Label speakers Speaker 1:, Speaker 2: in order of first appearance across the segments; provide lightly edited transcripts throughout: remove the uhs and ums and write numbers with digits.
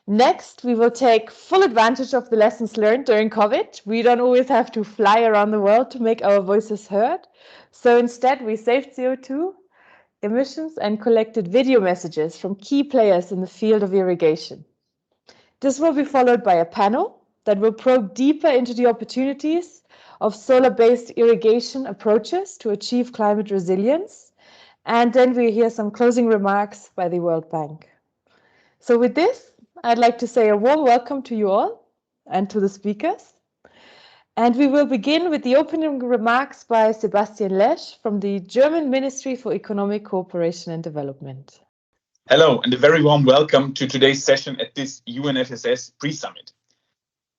Speaker 1: Next, we will take full advantage of the lessons learned during COVID. We don't always have to fly around the world to make our voices heard. So instead, we saved CO2 emissions and collected video messages from key players in the field of irrigation. This will be followed by a panel that will probe deeper into the opportunities of solar-based irrigation approaches to achieve climate resilience. And then we hear some closing remarks by the World Bank. So with this, I'd like to say a warm welcome to you all and to the speakers. And we will begin with the opening remarks by Sebastian Lesch from the German Ministry for Economic Cooperation and Development.
Speaker 2: Hello, and a very warm welcome to today's session at this UNFSS pre-summit.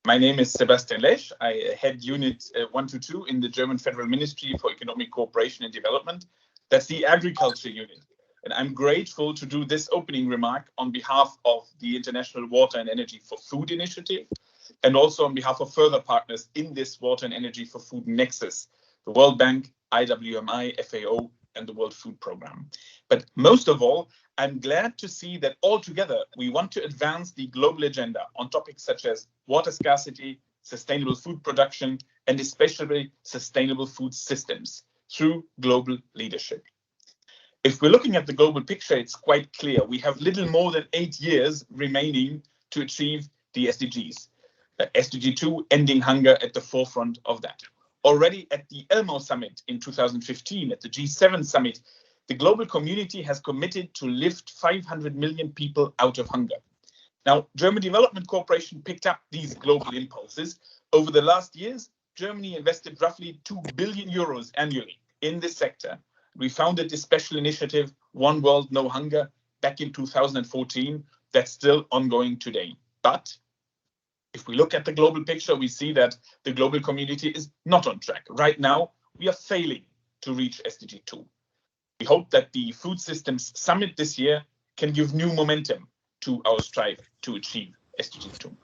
Speaker 2: My name is Sebastian Lesch. I head Unit 122 in the German Federal Ministry for Economic Cooperation and Development. That's the agriculture unit. And I'm grateful to do this opening remark on behalf of the International Water and Energy for Food initiative, and also on behalf of further partners in this Water and Energy for Food Nexus, the World Bank, IWMI, FAO, and the World Food Programme. But most of all, I'm glad to see that all together we want to advance the global agenda on topics such as water scarcity, sustainable food production, and especially sustainable food systems through global leadership. If we're looking at the global picture, it's quite clear. We have little more than 8 years remaining to achieve the SDGs. SDG 2, ending hunger, at the forefront of that. Already at the Elmau summit in 2015, at the G7 summit, the global community has committed to lift 500 million people out of hunger. Now, German Development Corporation picked up these global impulses. Over the last years, Germany invested roughly 2 billion euros annually in this sector. We founded this special initiative, One World, No Hunger, back in 2014. That's still ongoing today. But if we look at the global picture, we see that the global community is not on track. Right now, we are failing to reach SDG 2. We hope that the Food Systems Summit this year can give new momentum to our strive to achieve SDG 2.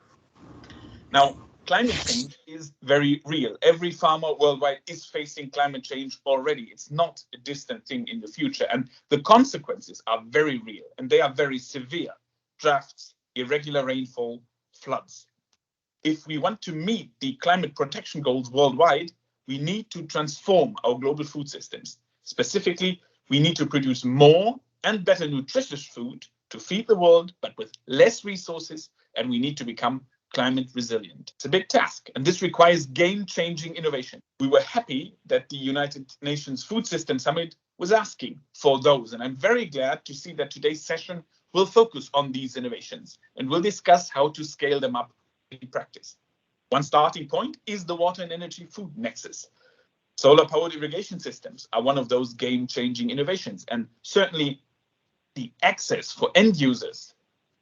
Speaker 2: Now, climate change is very real. Every farmer worldwide is facing climate change already. It's not a distant thing in the future. And the consequences are very real and they are very severe. Droughts, irregular rainfall, floods. If we want to meet the climate protection goals worldwide, we need to transform our global food systems. Specifically, we need to produce more and better nutritious food to feed the world, but with less resources, and we need to become climate resilient. It's a big task, and this requires game-changing innovation. We were happy that the United Nations Food System Summit was asking for those, and I'm very glad to see that today's session will focus on these innovations, and we'll discuss how to scale them up in practice. One starting point is the Water and Energy-Food Nexus. Solar-powered irrigation systems are one of those game-changing innovations, and certainly the access for end users,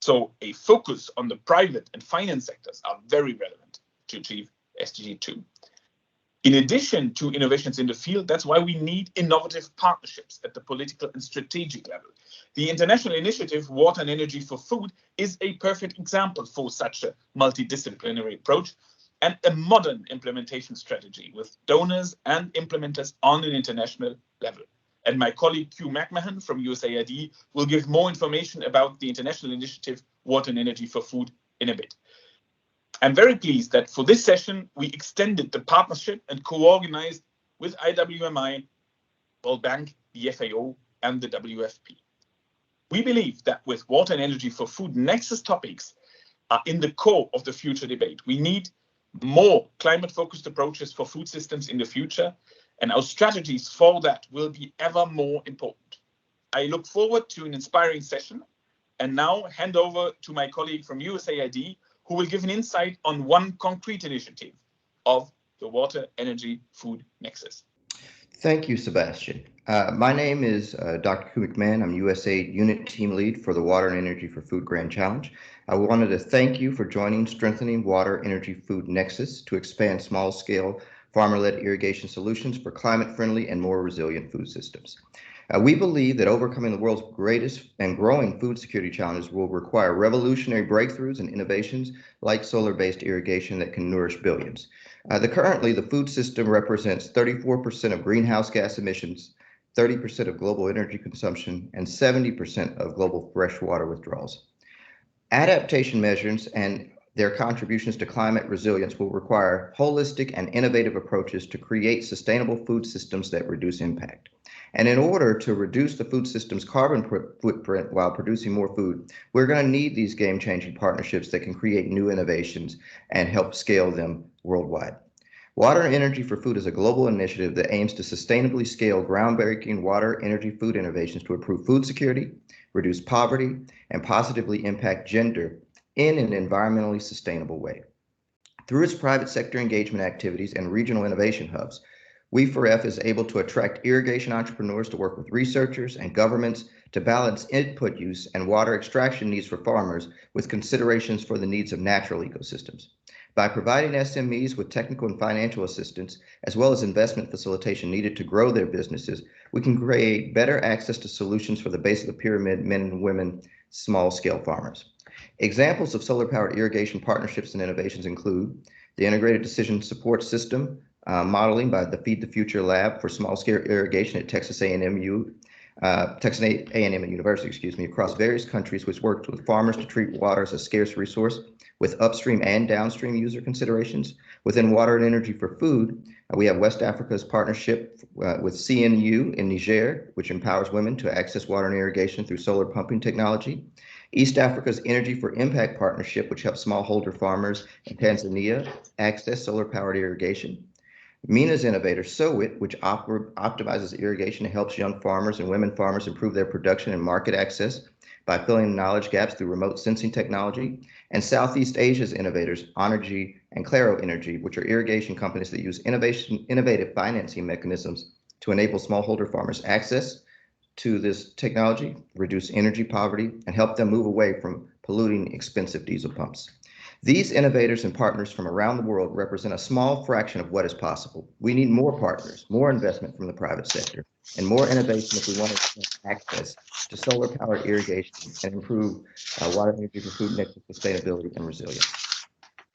Speaker 2: so a focus on the private and finance sectors, are very relevant to achieve SDG 2. In addition to innovations in the field, that's why we need innovative partnerships at the political and strategic level. The international initiative Water and Energy for Food is a perfect example for such a multidisciplinary approach and a modern implementation strategy with donors and implementers on an international level. And my colleague Hugh McMahon from USAID will give more information about the international initiative Water and Energy for Food in a bit. I'm very pleased that for this session, we extended the partnership and co-organized with IWMI, World Bank, the FAO, and the WFP. We believe that with Water and Energy for Food Nexus topics are in the core of the future debate. We need more climate-focused approaches for food systems in the future, and our strategies for that will be ever more important. I look forward to an inspiring session, and now hand over to my colleague from USAID, who will give an insight on one concrete initiative of the Water, Energy, Food Nexus.
Speaker 3: Thank you, Sebastian. My name is Dr. Hugh McMahon. I'm USAID Unit Team Lead for the Water and Energy for Food Grand Challenge. I wanted to thank you for joining Strengthening Water, Energy, Food Nexus to expand small-scale farmer-led irrigation solutions for climate-friendly and more resilient food systems. We believe that overcoming the world's greatest and growing food security challenges will require revolutionary breakthroughs and innovations like solar-based irrigation that can nourish billions. Currently, the food system represents 34% of greenhouse gas emissions, 30% of global energy consumption, and 70% of global freshwater withdrawals. Adaptation measures and their contributions to climate resilience will require holistic and innovative approaches to create sustainable food systems that reduce impact. And in order to reduce the food system's carbon footprint while producing more food, we're going to need these game-changing partnerships that can create new innovations and help scale them worldwide. Water and Energy for Food is a global initiative that aims to sustainably scale groundbreaking water, energy, food innovations to improve food security, reduce poverty, and positively impact gender in an environmentally sustainable way. Through its private sector engagement activities and regional innovation hubs, We4F is able to attract irrigation entrepreneurs to work with researchers and governments to balance input use and water extraction needs for farmers with considerations for the needs of natural ecosystems. By providing SMEs with technical and financial assistance, as well as investment facilitation needed to grow their businesses, we can create better access to solutions for the base of the pyramid men and women, small-scale farmers. Examples of solar-powered irrigation partnerships and innovations include the Integrated Decision Support System modeling by the Feed the Future Lab for small-scale irrigation at Texas A&M University, across various countries, which works with farmers to treat water as a scarce resource with upstream and downstream user considerations. Within Water and Energy for Food, we have West Africa's partnership with CNU in Niger, which empowers women to access water and irrigation through solar pumping technology. East Africa's Energy for Impact partnership, which helps smallholder farmers in Tanzania access solar-powered irrigation. MENA's innovator, SOWIT, which optimizes irrigation and helps young farmers and women farmers improve their production and market access by filling knowledge gaps through remote sensing technology. And Southeast Asia's innovators, Onergy and Claro Energy, which are irrigation companies that use innovative financing mechanisms to enable smallholder farmers access to this technology, reduce energy poverty, and help them move away from polluting expensive diesel pumps. These innovators and partners from around the world represent a small fraction of what is possible. We need more partners, more investment from the private sector, and more innovation if we want to have access to solar-powered irrigation and improve water, energy for food nexus sustainability and resilience.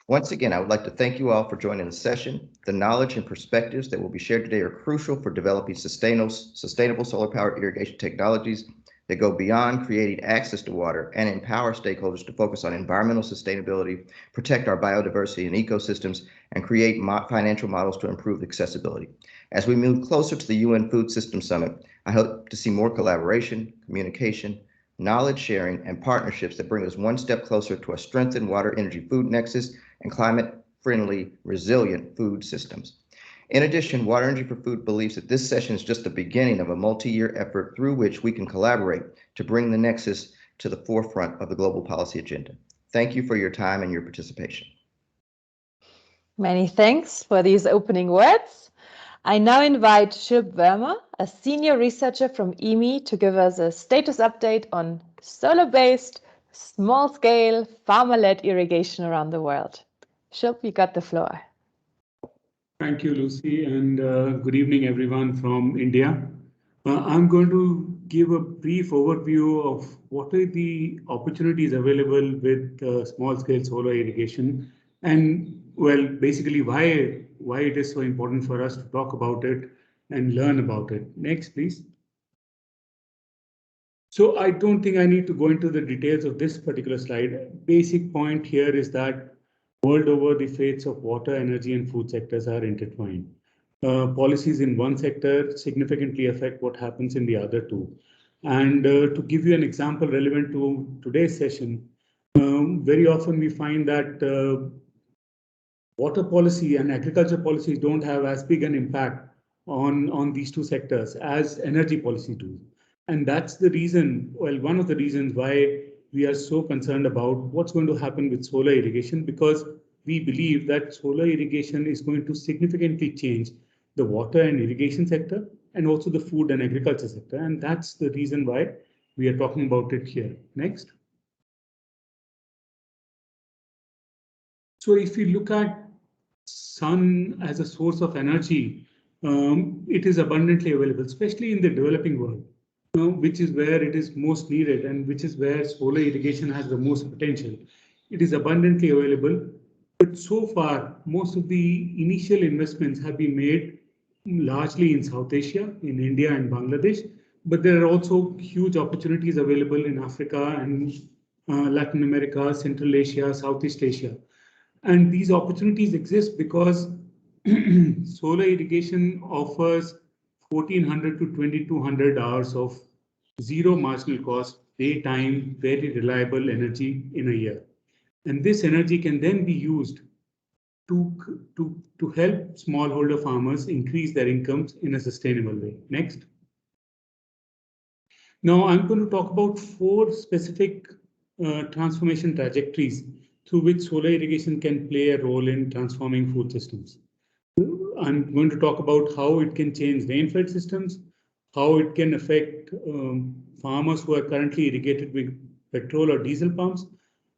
Speaker 3: Once again, I would like to thank you all for joining the session. The knowledge and perspectives that will be shared today are crucial for developing sustainable solar-powered irrigation technologies that go beyond creating access to water and empower stakeholders to focus on environmental sustainability, protect our biodiversity and ecosystems, and create financial models to improve accessibility. As we move closer to the UN Food System Summit, I hope to see more collaboration, communication, knowledge sharing, and partnerships that bring us one step closer to a strengthened water, energy, food nexus and climate-friendly, resilient food systems. In addition, Water Energy for Food believes that this session is just the beginning of a multi-year effort through which we can collaborate to bring the nexus to the forefront of the global policy agenda. Thank you for your time and your participation.
Speaker 1: Many thanks for these opening words. I now invite Shilp Verma, a senior researcher from EMI, to give us a status update on solar-based, small-scale, farmer-led irrigation around the world. Shilp, you got the floor.
Speaker 4: Thank you, Lucy, and good evening, everyone from India. I'm going to give a brief overview of what are the opportunities available with small-scale solar irrigation, and well, basically why it is so important for us to talk about it and learn about it. Next, please. So I don't think I need to go into the details of this particular slide. Basic point here is that world over, the fates of water, energy, and food sectors are intertwined. Policies in one sector significantly affect what happens in the other two. And to give you an example relevant to today's session, very often we find that water policy and agriculture policies don't have as big an impact on these two sectors as energy policy do. And that's the reason, well, one of the reasons why we are so concerned about what's going to happen with solar irrigation, because we believe that solar irrigation is going to significantly change the water and irrigation sector and also the food and agriculture sector. And that's the reason why we are talking about it here. Next. So if we look at sun as a source of energy, it is abundantly available, especially in the developing world, which is where it is most needed and which is where solar irrigation has the most potential. It is abundantly available, but so far, most of the initial investments have been made largely in South Asia, in India and Bangladesh, but there are also huge opportunities available in Africa and Latin America, Central Asia, Southeast Asia. And these opportunities exist because solar irrigation offers 1400 to 2200 hours of zero marginal cost, daytime, very reliable energy in a year. And this energy can then be used to help smallholder farmers increase their incomes in a sustainable way. Next. Now I'm going to talk about 4 specific transformation trajectories through which solar irrigation can play a role in transforming food systems. I'm going to talk about how it can change rain-fed systems, how it can affect farmers who are currently irrigated with petrol or diesel pumps,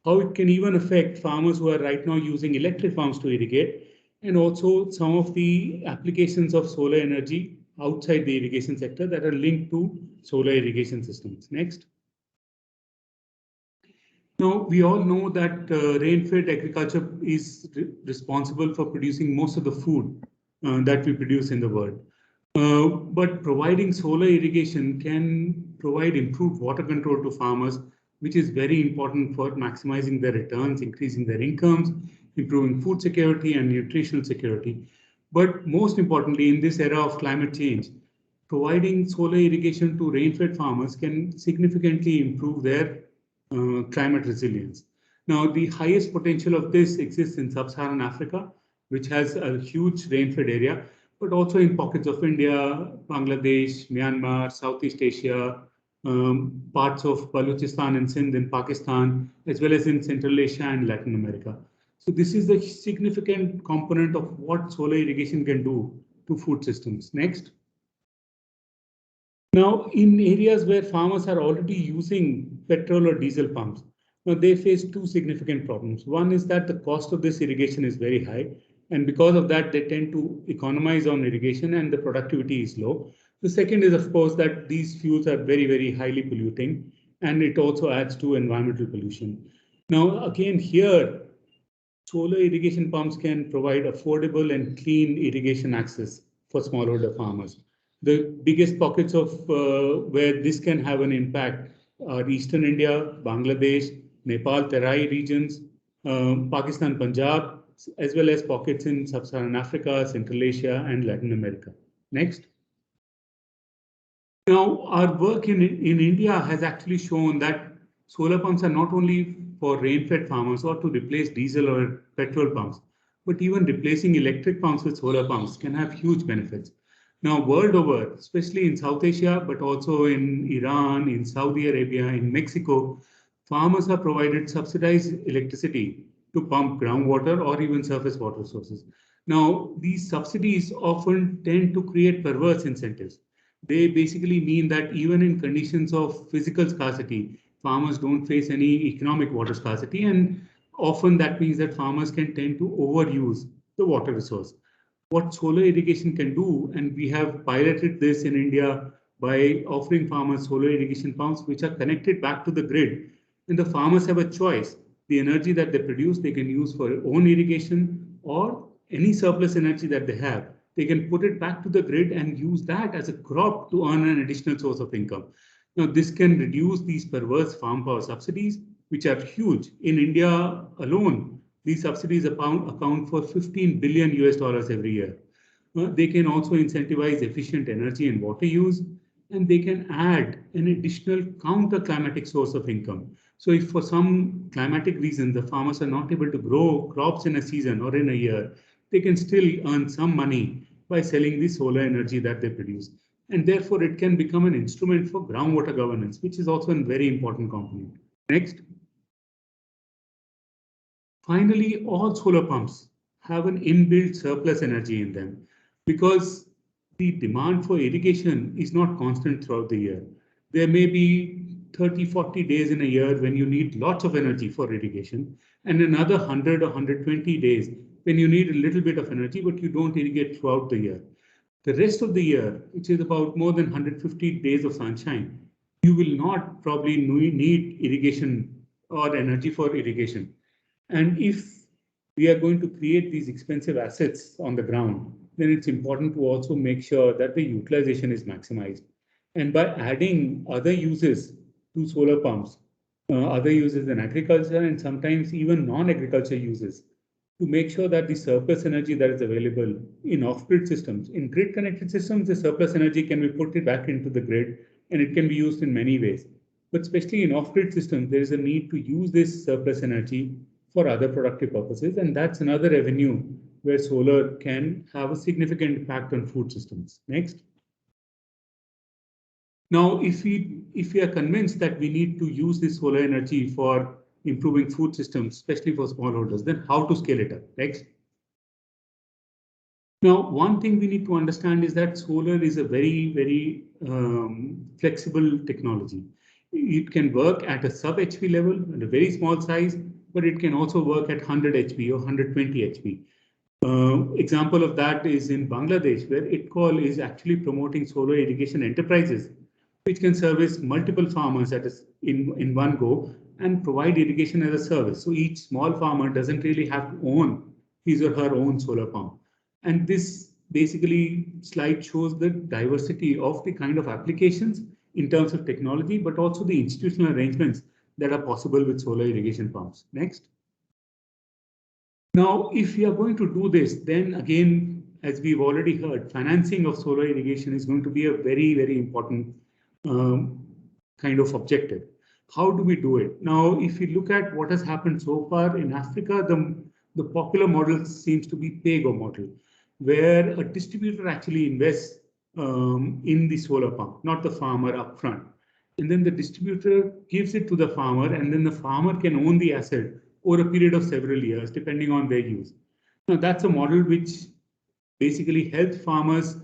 Speaker 4: how it can even affect farmers who are right now using electric pumps to irrigate, and also some of the applications of solar energy outside the irrigation sector that are linked to solar irrigation systems. Next. Now, we all know that rain-fed agriculture is responsible for producing most of the food that we produce in the world. But providing solar irrigation can provide improved water control to farmers, which is very important for maximizing their returns, increasing their incomes, improving food security and nutritional security. But most importantly, in this era of climate change, providing solar irrigation to rain-fed farmers can significantly improve their climate resilience. Now, the highest potential of this exists in sub-Saharan Africa, which has a huge rain-fed area, but also in pockets of India, Bangladesh, Myanmar, Southeast Asia, parts of Balochistan and Sindh in Pakistan, as well as in Central Asia and Latin America. So this is a significant component of what solar irrigation can do to food systems. Next. Now, in areas where farmers are already using petrol or diesel pumps, now they face 2 significant problems. One is that the cost of this irrigation is very high, and because of that, they tend to economize on irrigation and the productivity is low. The second is, of course, that these fuels are very, very highly polluting, and it also adds to environmental pollution. Now, again, here, solar irrigation pumps can provide affordable and clean irrigation access for smallholder farmers. The biggest pockets of where this can have an impact are Eastern India, Bangladesh, Nepal, Terai regions, Pakistan, Punjab, as well as pockets in Sub-Saharan Africa, Central Asia, and Latin America. Next. Now, our work in India has actually shown that solar pumps are not only for rain-fed farmers or to replace diesel or petrol pumps, but even replacing electric pumps with solar pumps can have huge benefits. Now, world over, especially in South Asia, but also in Iran, in Saudi Arabia, in Mexico, farmers are provided subsidized electricity to pump groundwater or even surface water sources. Now, these subsidies often tend to create perverse incentives. They basically mean that even in conditions of physical scarcity, farmers don't face any economic water scarcity, and often that means that farmers can tend to overuse the water resource. What solar irrigation can do, and we have piloted this in India by offering farmers solar irrigation pumps which are connected back to the grid, and the farmers have a choice. The energy that they produce, they can use for own irrigation, or any surplus energy that they have, they can put it back to the grid and use that as a crop to earn an additional source of income. Now, this can reduce these perverse farm power subsidies, which are huge. In India alone, these subsidies account for 15 billion US dollars every year. They can also incentivize efficient energy and water use, and they can add an additional counter-climatic source of income. So if for some climatic reason the farmers are not able to grow crops in a season or in a year, they can still earn some money by selling the solar energy that they produce. And therefore, it can become an instrument for groundwater governance, which is also a very important component. Next. Finally, all solar pumps have an inbuilt surplus energy in them because the demand for irrigation is not constant throughout the year. There may be 30, 40 days in a year when you need lots of energy for irrigation, and another 100 or 120 days when you need a little bit of energy, but you don't irrigate throughout the year. The rest of the year, which is about more than 150 days of sunshine, you will not probably need irrigation or energy for irrigation. And if we are going to create these expensive assets on the ground, then it's important to also make sure that the utilization is maximized. And by adding other uses to solar pumps, other uses in agriculture, and sometimes even non-agriculture uses, to make sure that the surplus energy that is available in off-grid systems, in grid-connected systems, the surplus energy can be put back into the grid, and it can be used in many ways. But especially in off-grid systems, there is a need to use this surplus energy for other productive purposes, and that's another avenue where solar can have a significant impact on food systems. Next. Now, if we are convinced that we need to use this solar energy for improving food systems, especially for smallholders, then how to scale it up? Next. Now, one thing we need to understand is that solar is a very flexible technology. It can work at a sub-HP level, at a very small size, but it can also work at 100 HP or 120 HP. Example of that is in Bangladesh, where ITCOL is actually promoting solar irrigation enterprises, which can service multiple farmers in one go and provide irrigation as a service. So each small farmer doesn't really have to own his or her own solar pump. And this basically slide shows the diversity of the kind of applications in terms of technology, but also the institutional arrangements that are possible with solar irrigation pumps. Next. Now, if we are going to do this, then again, as we've already heard, financing of solar irrigation is going to be a very important kind of objective. How do we do it? Now, if we look at what has happened so far in Africa, the popular model seems to be pay-go model, where a distributor actually invests in the solar pump, not the farmer upfront. And then the distributor gives it to the farmer, and then the farmer can own the asset over a period of several years, depending on their use. Now, that's a model which basically helps farmers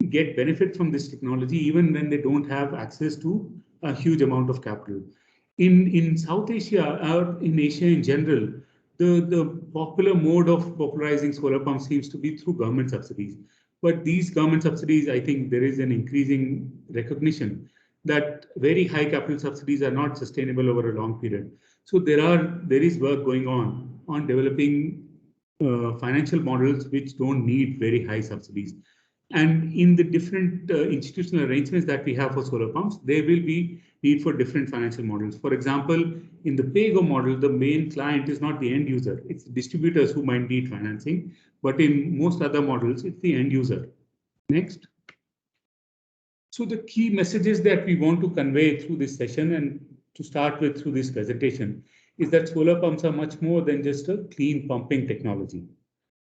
Speaker 4: get benefit from this technology, even when they don't have access to a huge amount of capital. In South Asia, or in Asia in general, the popular mode of popularizing solar pumps seems to be through government subsidies. But these government subsidies, I think there is an increasing recognition that very high capital subsidies are not sustainable over a long period. So there is work going on developing financial models which don't need very high subsidies. And in the different institutional arrangements that we have for solar pumps, there will be need for different financial models. For example, in the pay-go model, the main client is not the end user. It's distributors who might need financing. But in most other models, it's the end user. Next. So the key messages that we want to convey through this session and to start with through this presentation is that solar pumps are much more than just a clean pumping technology.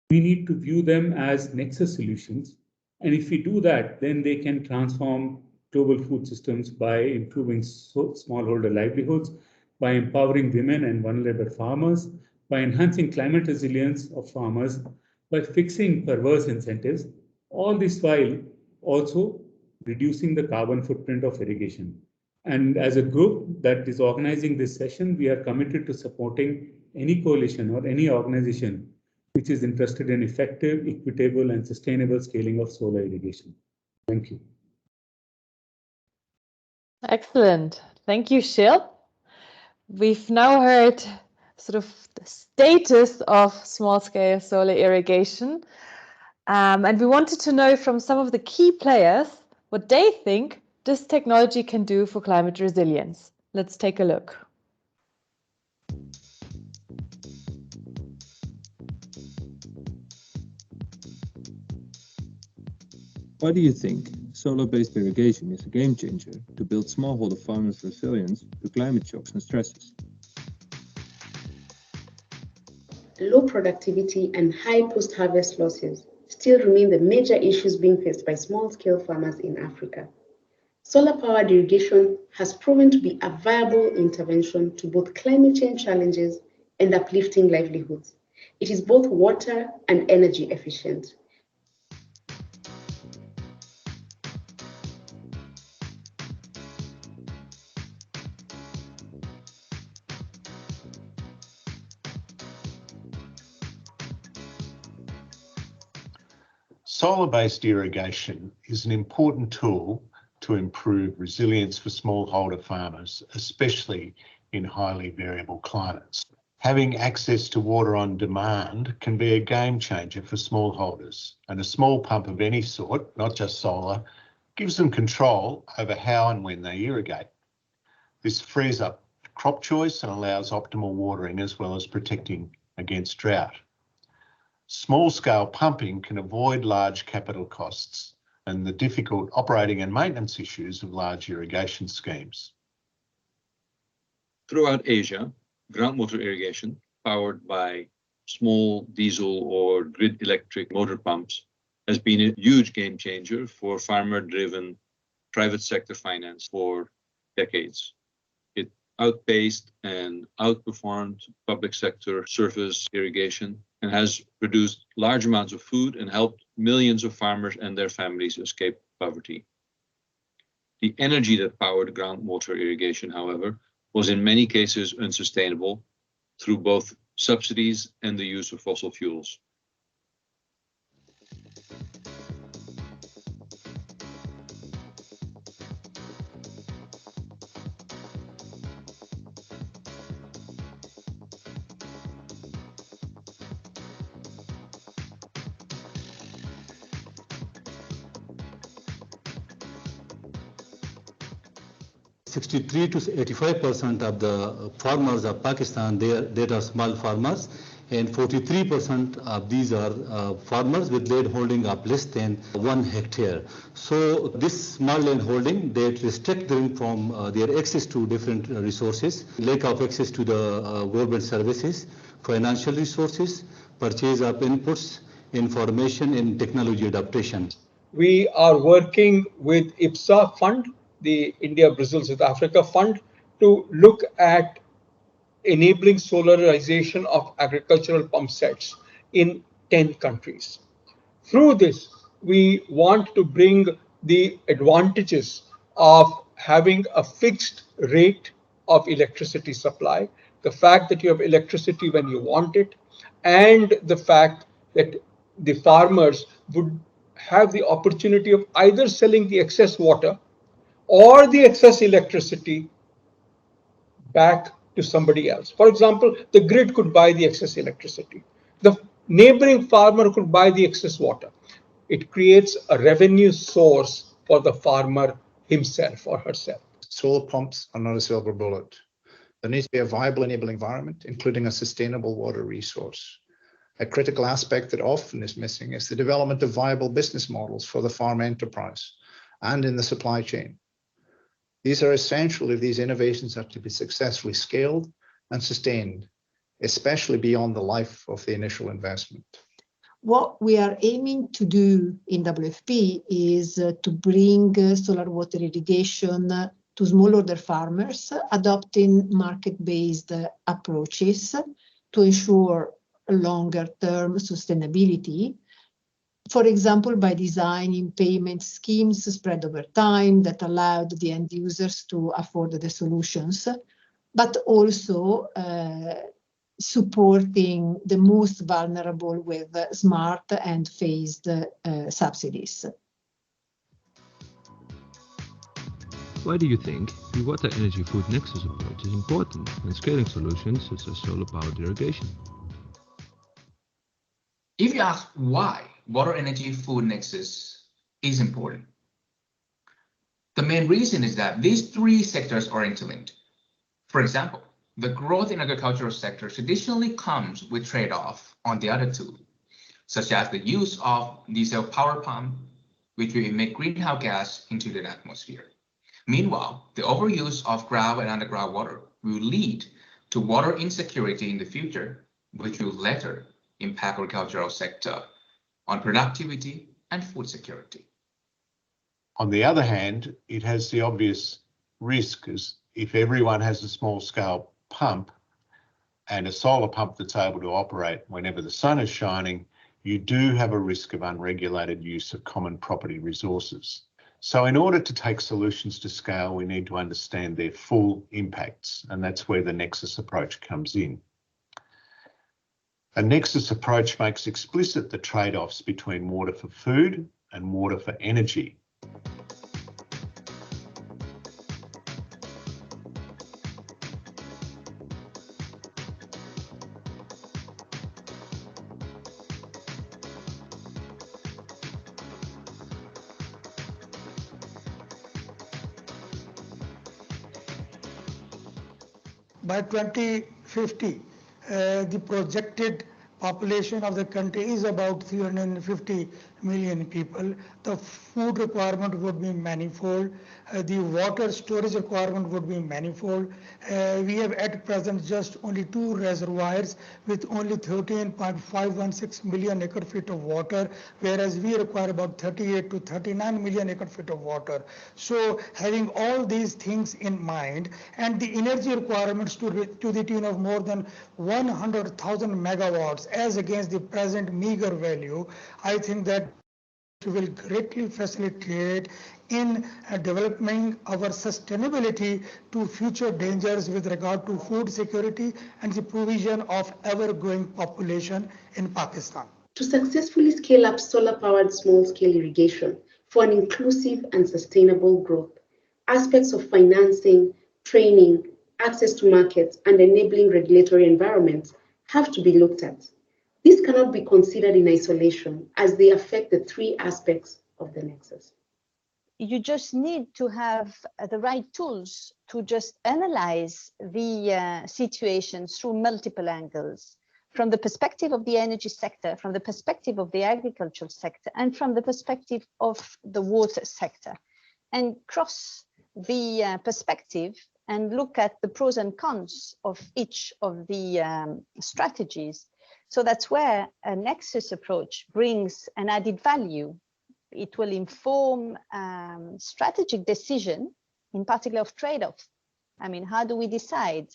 Speaker 4: We need to view them as nexus solutions. And if we do that, then they can transform global food systems by improving smallholder livelihoods, by empowering women and vulnerable farmers, by enhancing climate resilience of farmers, by fixing perverse incentives, all this while also reducing the carbon footprint of irrigation. And as a group that is organizing this session, we are committed to supporting any coalition or any organization which is interested in effective, equitable, and sustainable scaling of solar irrigation. Thank you.
Speaker 1: Excellent. Thank you, Shil. We've now heard sort of the status of small-scale solar irrigation. And we wanted to know from some of the key players what they think this technology can do for climate resilience. Let's take a look.
Speaker 5: Why do you think solar-based irrigation is a game changer to build smallholder farmers' resilience to climate shocks and stresses?
Speaker 6: Low productivity and high post-harvest losses still remain the major issues being faced by small-scale farmers in Africa. Solar-powered irrigation has proven to be a viable intervention to both climate change challenges and uplifting livelihoods. It is both water and energy efficient.
Speaker 7: Solar-based irrigation is an important tool to improve resilience for smallholder farmers, especially in highly variable climates. Having access to water on demand can be a game changer for smallholders, and a small pump of any sort, not just solar, gives them control over how and when they irrigate. This frees up crop choice and allows optimal watering as well as protecting against drought. Small-scale pumping can avoid large capital costs and the difficult operating and maintenance issues of large irrigation schemes.
Speaker 5: Throughout Asia, groundwater irrigation, powered by small diesel or grid electric motor pumps, has been a huge game changer for farmer-driven private sector finance for decades. It outpaced and outperformed public sector surface irrigation and has produced large amounts of food and helped millions of farmers and their families escape poverty. The energy that powered groundwater irrigation, however, was in many cases unsustainable through both subsidies and the use of fossil fuels.
Speaker 8: (63 to 85% of the farmers of Pakistan, they are small farmers, and 43% of these are farmers with land holding of less than 1 hectare. So this small land holding, they restrict them from their access to different resources, lack of access to the government services, financial resources, purchase of inputs, information and technology adaptation.
Speaker 9: We are working with IPSA Fund, the India, Brazil, South Africa Fund, to look at enabling solarization of agricultural pump sets in 10 countries. Through this, we want to bring the advantages of having a fixed rate of electricity supply, the fact that you have electricity when you want it, and the fact that the farmers would have the opportunity of either selling the excess water or the excess electricity back to somebody else. For example, the grid could buy the excess electricity. The neighboring farmer could buy the excess water. It creates a revenue source for the farmer himself or herself.
Speaker 10: Solar pumps are not a silver bullet. There needs to be a viable enabling environment, including a sustainable water resource. A critical aspect that often is missing is the development of viable business models for the farm enterprise and in the supply chain. These are essential if these innovations are to be successfully scaled and sustained, especially beyond the life of the initial investment.
Speaker 11: What we are aiming to do in WFP is to bring solar water irrigation to smallholder farmers, adopting market-based approaches to ensure longer-term sustainability. For example, by designing payment schemes spread over time that allowed the end users to afford the solutions, but also supporting the most vulnerable with smart and phased subsidies.
Speaker 5: Why do you think the Water-Energy-Food Nexus approach is important when scaling solutions such as solar-powered irrigation?
Speaker 12: If you ask why Water-Energy-Food Nexus is important, the main reason is that these three sectors are interlinked. For example, the growth in agricultural sector traditionally comes with trade-off on the other two, such as the use of diesel power pump, which will emit greenhouse gas into the atmosphere. Meanwhile, the overuse of ground and underground water will lead to water insecurity in the future, which will later impact agricultural sector on productivity and food security.
Speaker 7: On the other hand, it has the obvious risk as if everyone has a small scale pump and a solar pump that's able to operate whenever the sun is shining, you do have a risk of unregulated use of common property resources. So in order to take solutions to scale, we need to understand their full impacts, and that's where the Nexus approach comes in. A Nexus approach makes explicit the trade-offs between water for food and water for energy.
Speaker 13: by 2050, the projected population of the country is about 350 million people. The food requirement would be manifold. The water storage requirement would be manifold. We have at present just only 2 reservoirs with only 13.516 million acre feet of water, whereas we require about 38 to 39 million acre feet of water. So having all these things in mind and the energy requirements to the tune of more than 100,000 megawatts as against the present meager value, I think that will greatly facilitate in developing our sustainability to future dangers with regard to food security and the provision of ever-growing population in Pakistan.
Speaker 6: To successfully scale up solar-powered small-scale irrigation for an inclusive and sustainable growth, aspects of financing, training, access to markets, and enabling regulatory environments have to be looked at. This cannot be considered in isolation as they affect the 3 aspects of the nexus.
Speaker 14: You just need to have the right tools to just analyze the situation through multiple angles, from the perspective of the energy sector, from the perspective of the agricultural sector, and from the perspective of the water sector, and cross the perspective and look at the pros and cons of each of the strategies. So that's where a nexus approach brings an added value. It will inform strategic decision, in particular of trade-offs. I mean, how do we decide?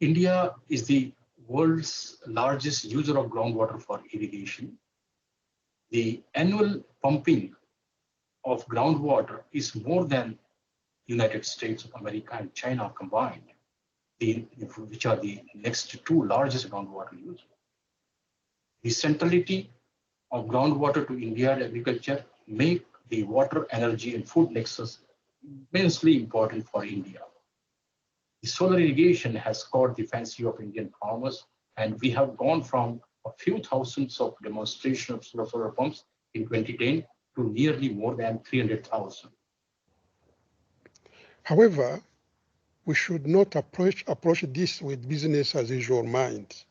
Speaker 15: India is the world's largest user of groundwater for irrigation. The annual pumping of groundwater is more than United States of America and China combined, which are the next 2 largest groundwater users. The centrality of groundwater to Indian agriculture make the water, energy, and food nexus immensely important for India. The solar irrigation has caught the fancy of Indian farmers, and we have gone from a few thousands of demonstration of solar pumps in 2010 to nearly more than 300,000.
Speaker 16: However, we should not approach this with business as usual mind,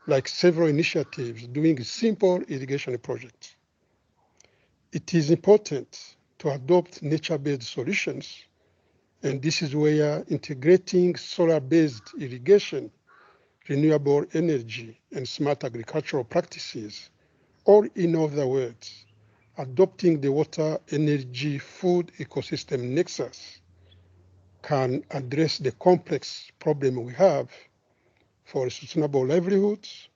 Speaker 16: like several initiatives doing simple irrigation projects. It is important to adopt nature-based solutions, and this is where integrating solar-based irrigation, renewable energy, and smart agricultural practices, or in other words, adopting the water-energy-food ecosystem nexus, can address the complex problem we have for sustainable livelihoods,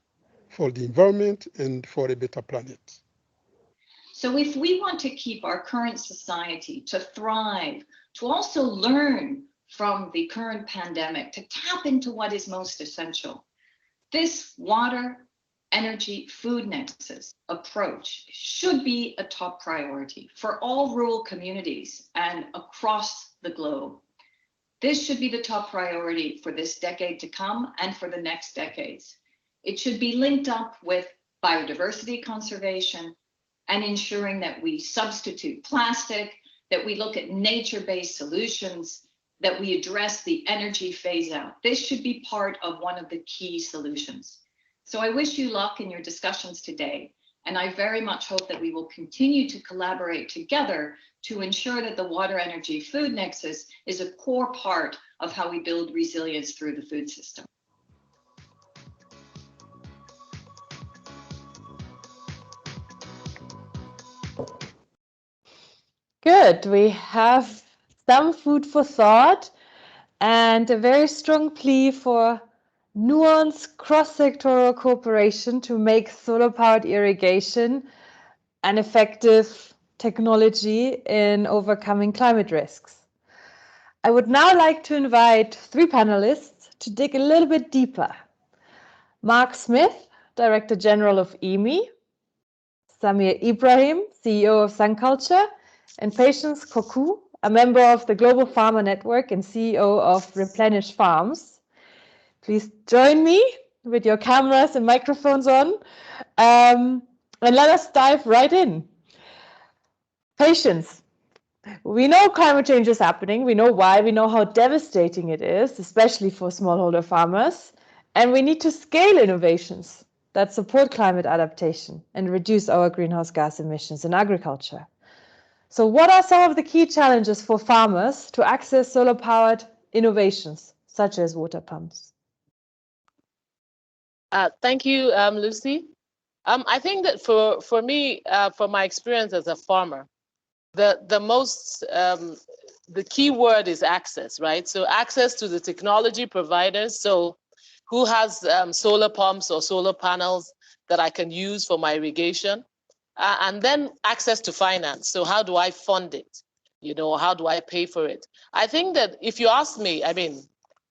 Speaker 16: for the environment, and for a better planet.
Speaker 17: So if we want to keep our current society to thrive, to also learn from the current pandemic, to tap into what is most essential, this water, energy, food nexus approach should be a top priority for all rural communities and across the globe. This should be the top priority for this decade to come and for the next decades. It should be linked up with biodiversity conservation and ensuring that we substitute plastic, that we look at nature-based solutions, that we address the energy phase out. This should be part of one of the key solutions. So I wish you luck in your discussions today, and I very much hope that we will continue to collaborate together to ensure that the water, energy, food nexus is a core part of how we build resilience through the food system.
Speaker 1: Good. We have some food for thought and a very strong plea for nuanced cross-sectoral cooperation to make solar-powered irrigation an effective technology in overcoming climate risks. I would now like to invite 3 panelists to dig a little bit deeper. Mark Smith, Director General of EMI, Samir Ibrahim, CEO of Sun Culture, and Patience Koku, a member of the Global Farmer Network and CEO of Replenish Farms. Please join me with your cameras and microphones on, and let us dive right in. Patience. We know climate change is happening. We know why. We know how devastating it is, especially for smallholder farmers. And we need to scale innovations that support climate adaptation and reduce our greenhouse gas emissions in agriculture. So what are some of the key challenges for farmers to access solar-powered innovations, such as water pumps?
Speaker 18: Thank you, Lucy. I think that for me, from my experience as a farmer, the key word is access, right? So access to the technology providers. So who has solar pumps or solar panels that I can use for my irrigation? And then access to finance. So how do I fund it? You know, how do I pay for it? I think that if you ask me, I mean,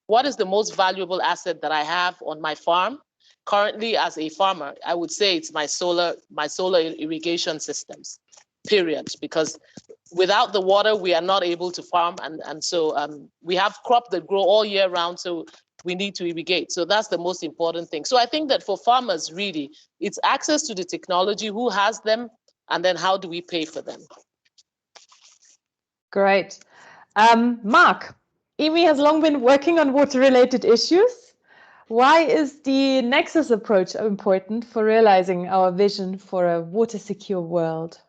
Speaker 18: what is the most valuable asset that I have on my farm? Currently, as a farmer, I would say it's my solar irrigation systems, period. Because without the water, we are not able to farm. And so we have crops that grow all year round, so we need to irrigate. So that's the most important thing. So I think that for farmers, really, it's access to the technology, who has them, and then how do we pay for them?
Speaker 1: Great. Mark, EMI has long been working on water-related issues. Why is the Nexus approach important for realizing our vision for a water-secure world?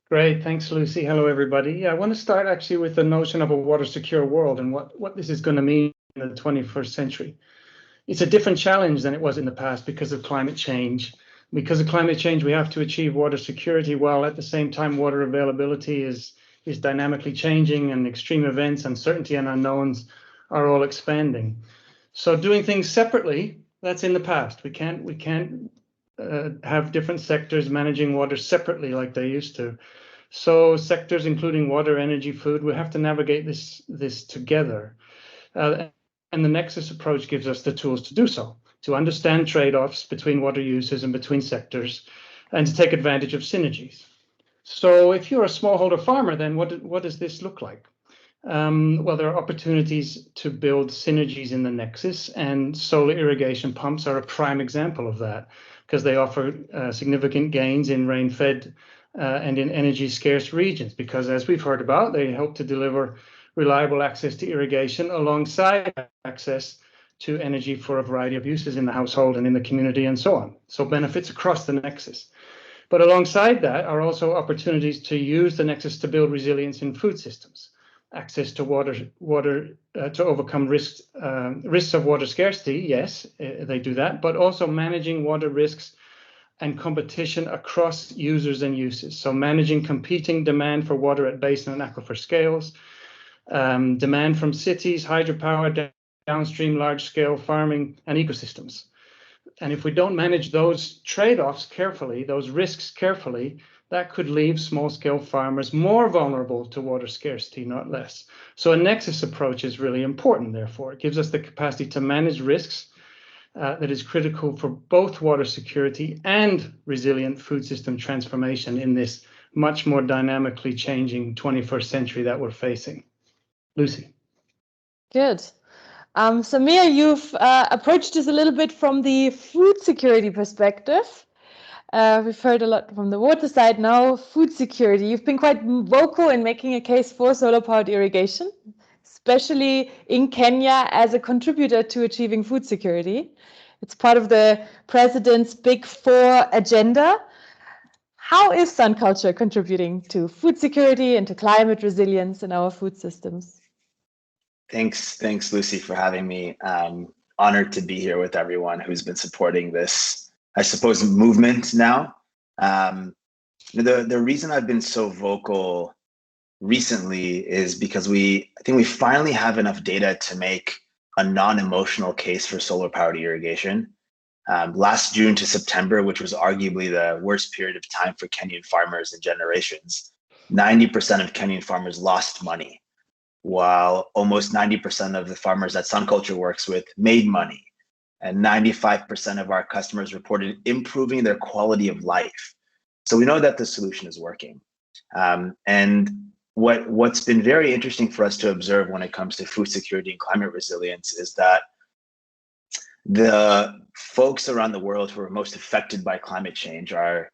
Speaker 19: Great, thanks, Lucy. Hello, everybody. Yeah, I want to start actually with the notion of a water-secure world and what this is going to mean in the 21st century. It's a different challenge than it was in the past because of climate change. Because of climate change, we have to achieve water security while at the same time water availability is dynamically changing, and extreme events, uncertainty, and unknowns are all expanding. So doing things separately, that's in the past. We can't have different sectors managing water separately like they used to. So sectors including water, energy, food, we have to navigate this together. And the Nexus approach gives us the tools to do so, to understand trade-offs between water uses and between sectors, and to take advantage of synergies. So if you're a smallholder farmer, then what does this look like? Well, there are opportunities to build synergies in the Nexus, and solar irrigation pumps are a prime example of that, because they offer significant gains in rain-fed and in energy-scarce regions, because as we've heard about, they help to deliver reliable access to irrigation alongside access to energy for a variety of uses in the household and in the community and so on. So benefits across the Nexus. But alongside that are also opportunities to use the Nexus to build resilience in food systems, access to water to overcome risks of water scarcity. Yes, they do that, but also managing water risks and competition across users and uses. So managing competing demand for water at basin and aquifer scales, demand from cities, hydropower, downstream large-scale farming, and ecosystems. And if we don't manage those trade-offs carefully, those risks carefully, that could leave small-scale farmers more vulnerable to water scarcity, not less. So a Nexus approach is really important, therefore. It gives us the capacity to manage risks that is critical for both water security and resilient food system transformation in this much more dynamically changing 21st century that we're facing. Lucy.
Speaker 1: Good. Samir, you've approached this a little bit from the food security perspective. We've heard a lot from the water side, now food security. You've been quite vocal in making a case for solar-powered irrigation, especially in Kenya as a contributor to achieving food security. It's part of the president's Big Four agenda. How is sun culture contributing to food security and to climate resilience in our food systems?
Speaker 20: Thanks, Lucy, for having me. Honored to be here with everyone who's been supporting this, I suppose, movement now. The reason I've been so vocal recently is because I think we finally have enough data to make a non-emotional case for solar-powered irrigation. Last June to September, which was arguably the worst period of time for Kenyan farmers in generations, 90% of Kenyan farmers lost money, while almost 90% of the farmers that Sun Culture works with made money. And 95% of our customers reported improving their quality of life. So we know that the solution is working. And what's been very interesting for us to observe when it comes to food security and climate resilience is that the folks around the world who are most affected by climate change are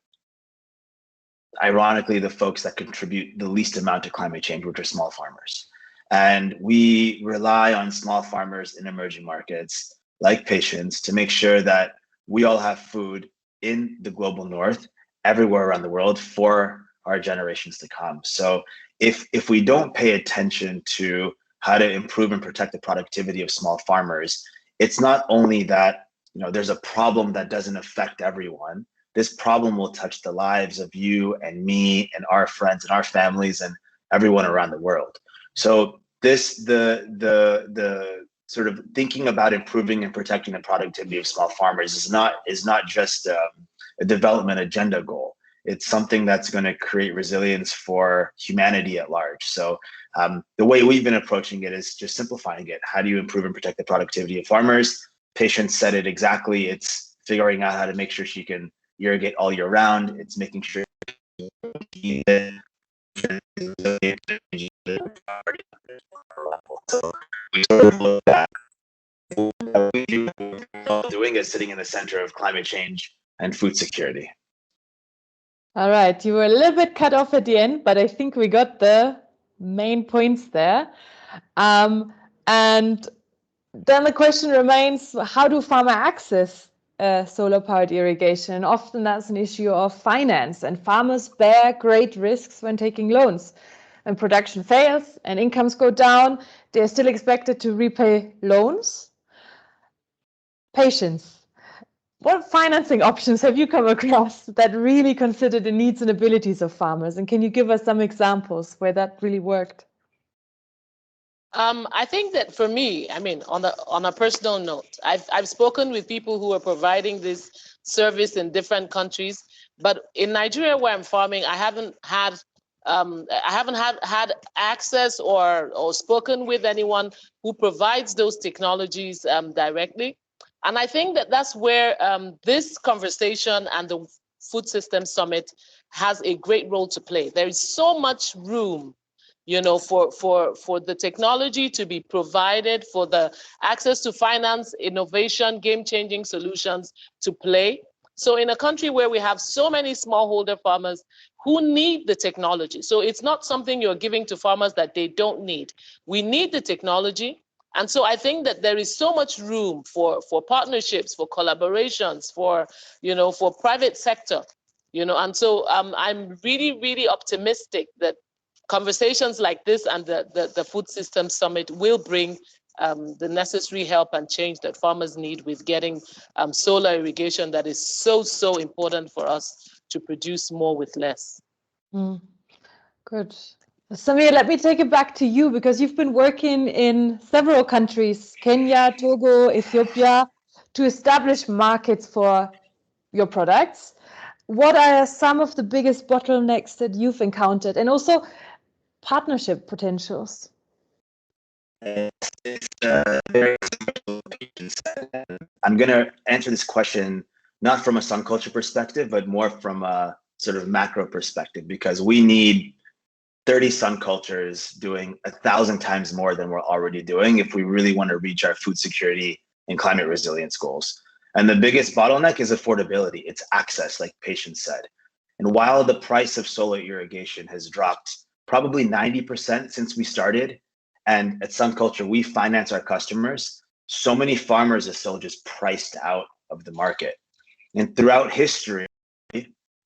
Speaker 20: ironically the folks that contribute the least amount to climate change, which are small farmers. And we rely on small farmers in emerging markets like Patience to make sure that we all have food in the global north, everywhere around the world for our generations to come. So if we don't pay attention to how to improve and protect the productivity of small farmers, it's not only that, you know, there's a problem that doesn't affect everyone. This problem will touch the lives of you and me and our friends and our families and everyone around the world. So the sort of thinking about improving and protecting the productivity of small farmers is not just a development agenda goal. It's something that's going to create resilience for humanity at large. So the way we've been approaching it is just simplifying it. How do you improve and protect the productivity of farmers? Patience said it exactly. It's figuring out how to make sure she can irrigate all year round. It's making sure so we sort of look at what we do doing is sitting in the center of climate change and food security.
Speaker 1: All right, you were a little bit cut off at the end, but I think we got the main points there. And then the question remains, how do farmers access solar-powered irrigation? Often that's an issue of finance, and farmers bear great risks when taking loans. When production fails and incomes go down, they're still expected to repay loans. Patience. What financing options have you come across that really consider the needs and abilities of farmers? And can you give us some examples where that really worked?
Speaker 18: I think that for me, I mean, on a personal note, I've spoken with people who are providing this service in different countries, but in Nigeria where I'm farming, I haven't had access or spoken with anyone who provides those technologies directly. And I think that that's where this conversation and the Food Systems Summit has a great role to play. There is so much room, you know, for the technology to be provided, for the access to finance, innovation, game-changing solutions to play. So in a country where we have so many smallholder farmers who need the technology, so it's not something you're giving to farmers that they don't need. We need the technology. And so I think that there is so much room for partnerships, for collaborations, for, you know, for private sector, you know, and so I'm really, really optimistic that conversations like this and the Food Systems Summit will bring the necessary help and change that farmers need with getting solar irrigation that is so important for us to produce more with less.
Speaker 1: Good. Samir, let me take it back to you because you've been working in several countries, Kenya, Togo, Ethiopia, to establish markets for your products. What are some of the biggest bottlenecks that you've encountered, and also partnership potentials?
Speaker 20: I'm going to answer this question not from a sun culture perspective, but more from a sort of macro perspective, because we need 30 sun cultures doing 1,000 times more than we're already doing if we really want to reach our food security and climate resilience goals. And the biggest bottleneck is affordability. It's access, like Patience said. And while the price of solar irrigation has dropped probably 90% since we started, and at Sun Culture, we finance our customers, so many farmers are still just priced out of the market. And throughout history,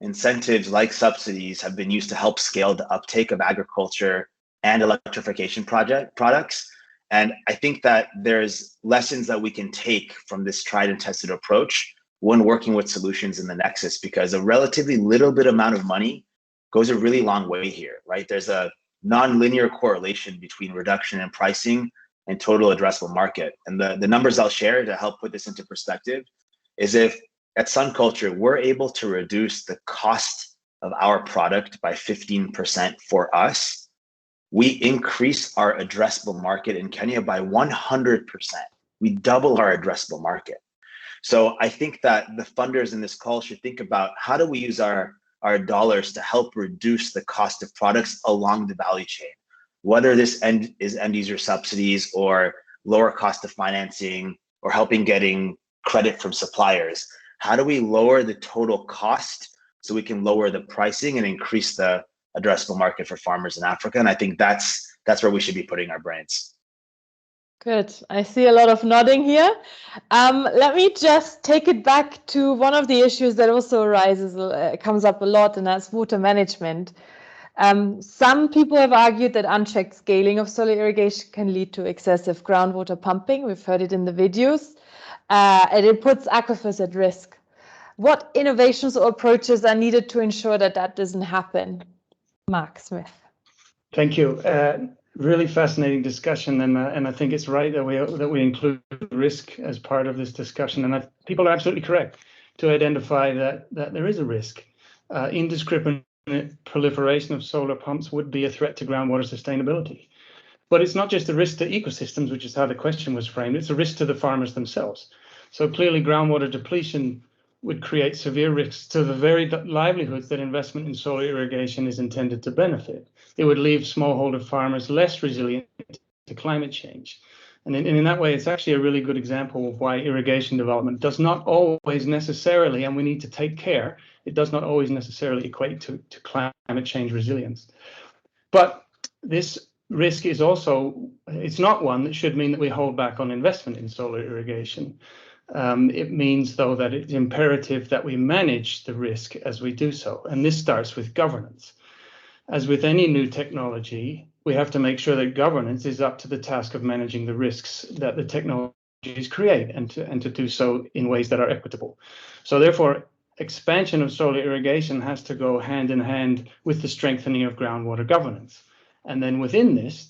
Speaker 20: incentives like subsidies have been used to help scale the uptake of agriculture and electrification products. And I think that there's lessons that we can take from this tried and tested approach when working with solutions in the Nexus, because a relatively little bit amount of money goes a really long way here, right? There's a non-linear correlation between reduction in pricing and total addressable market. And the numbers I'll share to help put this into perspective is if at Sun Culture, we're able to reduce the cost of our product by 15% for us, we increase our addressable market in Kenya by 100%. We double our addressable market. So I think that the funders in this call should think about how do we use our our dollars to help reduce the cost of products along the value chain, whether this is end user subsidies or lower cost of financing or helping getting credit from suppliers. How do we lower the total cost so we can lower the pricing and increase the addressable market for farmers in Africa? And I think that's where we should be putting our brains.
Speaker 1: Good. I see a lot of nodding here. Let me just take it back to one of the issues that also comes up a lot, and that's water management. Some people have argued that unchecked scaling of solar irrigation can lead to excessive groundwater pumping. We've heard it in the videos, and it puts aquifers at risk. What innovations or approaches are needed to ensure that that doesn't happen? Mark Smith.
Speaker 19: Thank you. Really fascinating discussion, and I think it's right that we include risk as part of this discussion. And people are absolutely correct to identify that there is a risk. Indiscriminate proliferation of solar pumps would be a threat to groundwater sustainability. But it's not just a risk to ecosystems, which is how the question was framed. It's a risk to the farmers themselves. So clearly, groundwater depletion would create severe risks to the very livelihoods that investment in solar irrigation is intended to benefit. It would leave smallholder farmers less resilient to climate change. And in that way, it's actually a really good example of why irrigation development does not always necessarily, and we need to take care, it does not always necessarily equate to climate change resilience. But this risk is also, it's not one that should mean that we hold back on investment in solar irrigation. It means, though, that it's imperative that we manage the risk as we do so. And this starts with governance. As with any new technology, we have to make sure that governance is up to the task of managing the risks that the technologies create and to do so in ways that are equitable. So therefore, expansion of solar irrigation has to go hand in hand with the strengthening of groundwater governance. And then within this,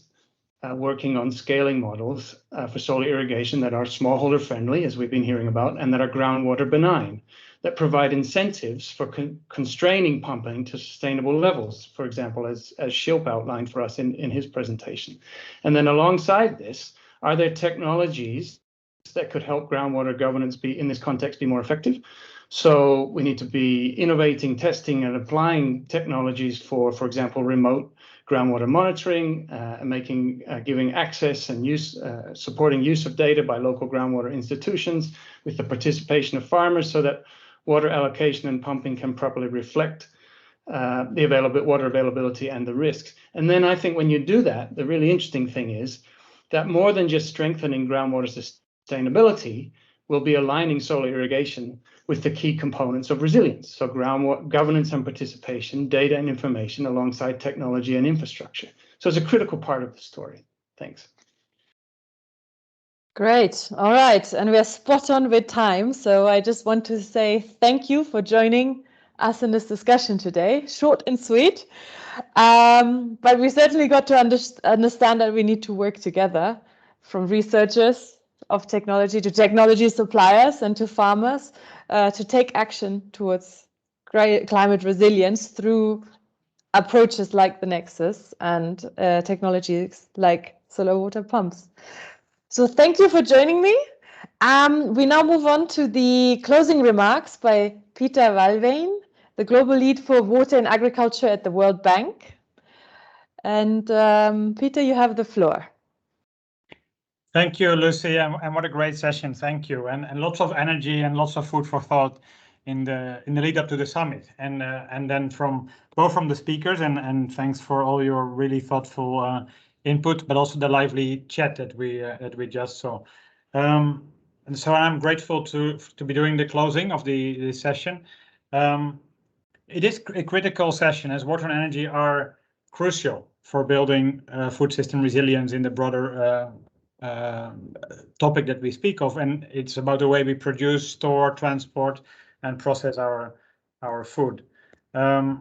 Speaker 19: working on scaling models for solar irrigation that are smallholder friendly, as we've been hearing about, and that are groundwater benign, that provide incentives for constraining pumping to sustainable levels, for example, as Shilp outlined for us in his presentation. And then alongside this, are there technologies that could help groundwater governance in this context be more effective? So we need to be innovating, testing, and applying technologies for example, remote groundwater monitoring, giving access and use, supporting use of data by local groundwater institutions with the participation of farmers so that water allocation and pumping can properly reflect the water availability and the risks. And then I think when you do that, the really interesting thing is that more than just strengthening groundwater sustainability, will be aligning solar irrigation with the key components of resilience. So groundwater governance and participation, data and information alongside technology and infrastructure. So it's a critical part of the story. Thanks.
Speaker 1: Great. All right. And we're spot on with time. So I just want to say thank you for joining us in this discussion today. Short and sweet. But we certainly got to understand that we need to work together, from researchers of technology to technology suppliers and to farmers, to take action towards climate resilience through approaches like the Nexus and technologies like solar water pumps. So thank you for joining me. We now move on to the closing remarks by Peter Walwein, the Global Lead for Water and Agriculture at the World Bank. And Peter, you have the floor.
Speaker 21: Thank you, Lucy, and what a great session. Thank you, and lots of energy and lots of food for thought in the lead up to the summit, and then from the speakers, and thanks for all your really thoughtful input, but also the lively chat that we just saw. And so I'm grateful to be doing the closing of the session. It is a critical session, as water and energy are crucial for building food system resilience in the broader topic that we speak of, and it's about the way we produce, store, transport, and process our food. And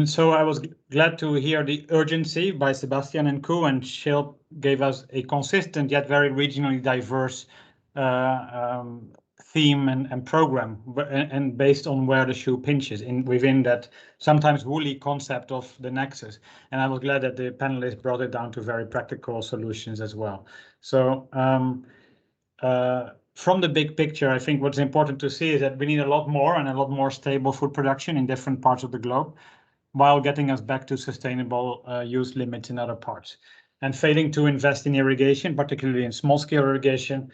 Speaker 21: so I was glad to hear the urgency by Sebastian and Co, and Shilp gave us a consistent yet very regionally diverse theme and program, and based on where the shoe pinches within that sometimes woolly concept of the Nexus. And I was glad that the panelists brought it down to very practical solutions as well. So from the big picture, I think what's important to see is that we need a lot more and a lot more stable food production in different parts of the globe, while getting us back to sustainable use limits in other parts. And failing to invest in irrigation, particularly in small-scale irrigation,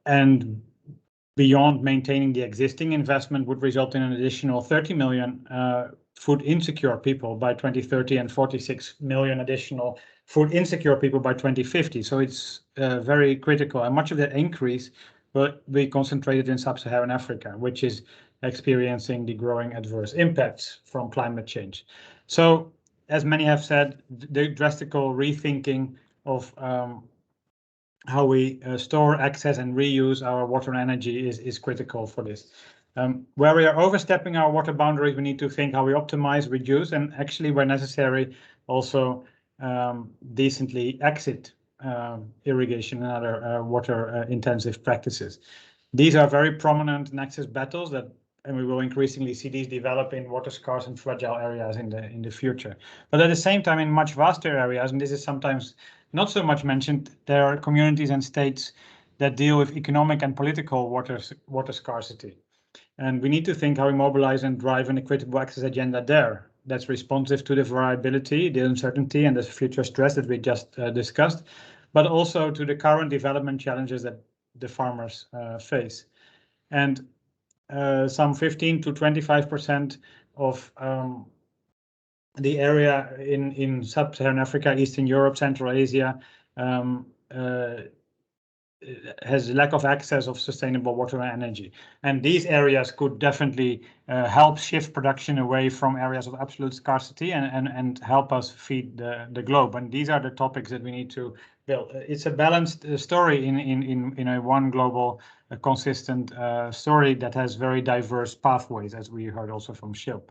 Speaker 21: and beyond maintaining the existing investment would result in an additional 30 million food insecure people by 2030 and 46 million additional food insecure people by 2050. So it's very critical, and much of that increase will be concentrated in sub-Saharan Africa, which is experiencing the growing adverse impacts from climate change. So, as many have said, the drastic rethinking of how we store, access, and reuse our water and energy is critical for this. Where we are overstepping our water boundaries, we need to think how we optimize, reduce, and actually, where necessary, also decently exit irrigation and other water-intensive practices. These are very prominent nexus battles and we will increasingly see these develop in water-scarce and fragile areas in the future. But at the same time, in much vaster areas, and this is sometimes not so much mentioned, there are communities and states that deal with economic and political water scarcity. And we need to think how we mobilize and drive an equitable access agenda there that's responsive to the variability, the uncertainty, and the future stress that we just discussed, but also to the current development challenges that the farmers face. And some 15 to 25% of the area in sub-Saharan Africa, Eastern Europe, Central Asia, has lack of access of sustainable water and energy. And these areas could definitely help shift production away from areas of absolute scarcity and help us feed the globe. And these are the topics that we need to build. It's a balanced story in a one global consistent story that has very diverse pathways, as we heard also from Shilp.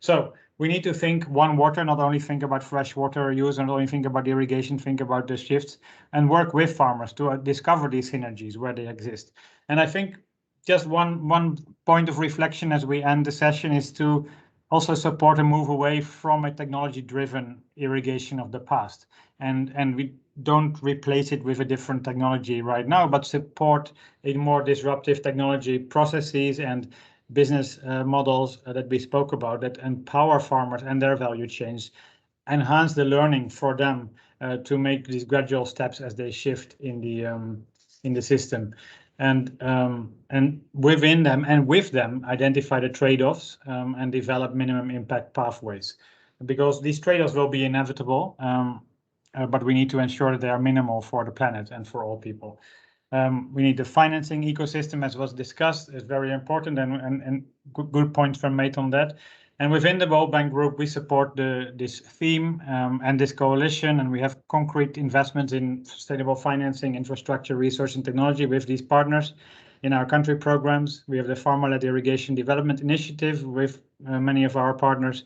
Speaker 21: So we need to think one water, not only think about fresh water use, and not only think about irrigation, think about the shifts, and work with farmers to discover these synergies where they exist. And I think just one point of reflection as we end the session is to also support a move away from a technology-driven irrigation of the past. And we don't replace it with a different technology right now, but support a more disruptive technology processes and business models that we spoke about that empower farmers and their value chains, enhance the learning for them to make these gradual steps as they shift in the system, and within them and with them identify the trade-offs and develop minimum impact pathways, because these trade-offs will be inevitable, but we need to ensure that they are minimal for the planet and for all people. We need the financing ecosystem, as was discussed, is very important, and good points were made on that. And within the World Bank Group, we support this theme and this coalition, and we have concrete investments in sustainable financing, infrastructure, research, and technology with these partners in our country programs. We have the Farmer-led Irrigation Development Initiative with many of our partners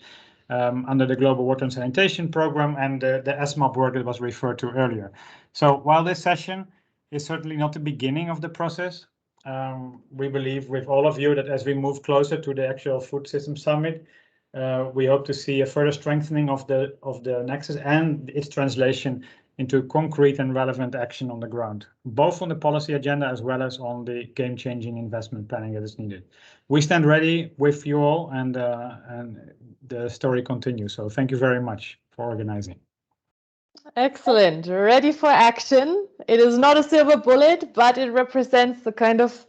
Speaker 21: under the Global Water and Sanitation Program and the ESMAP work that was referred to earlier. So while this session is certainly not the beginning of the process, we believe with all of you that as we move closer to the actual Food System Summit, we hope to see a further strengthening of the Nexus and its translation into concrete and relevant action on the ground, both on the policy agenda as well as on the game-changing investment planning that is needed. We stand ready with you all, and the story continues. So thank you very much for organizing.
Speaker 1: Excellent. Ready for action. It is not a silver bullet, but it represents the kind of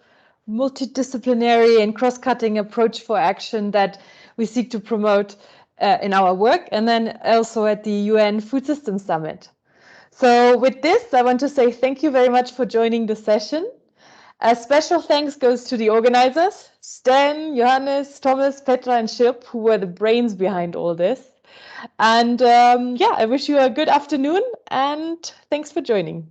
Speaker 1: multidisciplinary and cross-cutting approach for action that we seek to promote in our work, and then also at the UN Food Systems Summit. So with this, I want to say thank you very much for joining the session. A special thanks goes to the organizers, Stan, Johannes, Thomas, Petra, and Shilp, who were the brains behind all this. And yeah, I wish you a good afternoon, and thanks for joining.